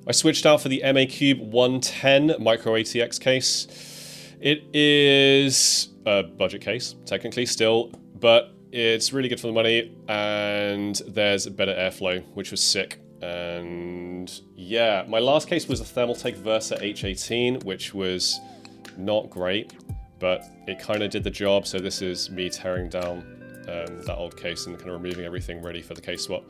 I switched out for the MACUBE 110 micro ATX case. It is a budget case, technically still, but it's really good for the money, and there's better airflow, which was sick. And yeah, my last case was a Thermaltake Versa H18, which was not great, but it kind of did the job. So this is me tearing down that old case and kind of removing everything ready for the case swap.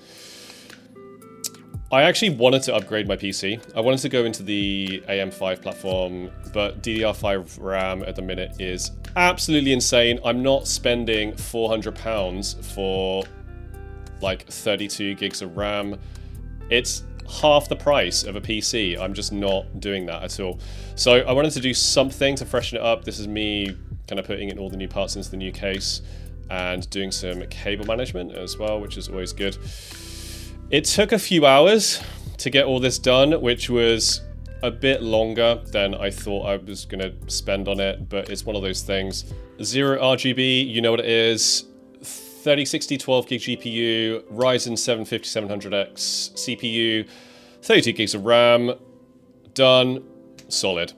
I actually wanted to upgrade my PC. I wanted to go into the AM5 platform, but DDR5 RAM at the minute is absolutely insane. I'm not spending £400 for like 32 gigs of RAM. It's half the price of a PC. I'm just not doing that at all. So I wanted to do something to freshen it up. This is me kind of putting in all the new parts into the new case and doing some cable management as well, which is always good. It took a few hours to get all this done, which was a bit longer than I thought I was going to spend on it, but it's one of those things. 0 RGB, you know what it is. 3060 12 gig GPU, Ryzen 7 5700X CPU, 32 gigs of RAM, done, solid.